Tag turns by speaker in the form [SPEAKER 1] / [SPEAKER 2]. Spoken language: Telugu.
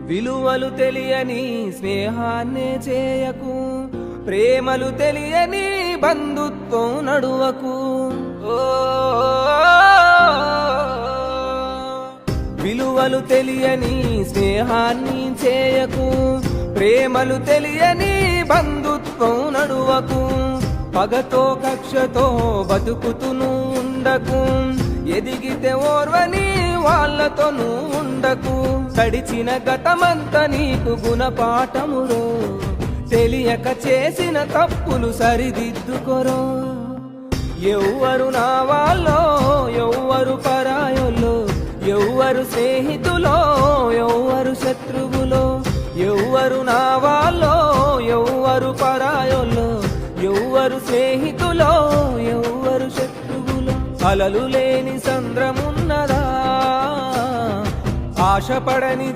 [SPEAKER 1] విలువలు తెలియని స్నేహాన్నే చేయకు, ప్రేమలు తెలియని బంధుత్వం నడువకు. విలువలు తెలియని స్నేహాన్ని చేయకు, ప్రేమలు తెలియని బంధుత్వం నడువకు. పగతో కక్షతో బతుకుతును ఉండకు, ఎదిగితే ఓర్వని వాళ్ళతోనూ ఉండకు. గడిచిన గతమంత నీకు గుణపాఠమురో, తెలియక చేసిన తప్పులు సరిదిద్దుకొరో. ఎవ్వరు నా వాళ్ళో ఎవ్వరు పరాయోలో, ఎవ్వరు స్నేహితులో ఎవ్వరు శత్రువులో. ఎవ్వరు నా వాళ్ళో ఎవ్వరు పరాయోలో, ఎవ్వరు స్నేహితులో ఎవ్వరు శత్రువులో. అలలు లేని సంద్రమున్నదా, ఆశపడని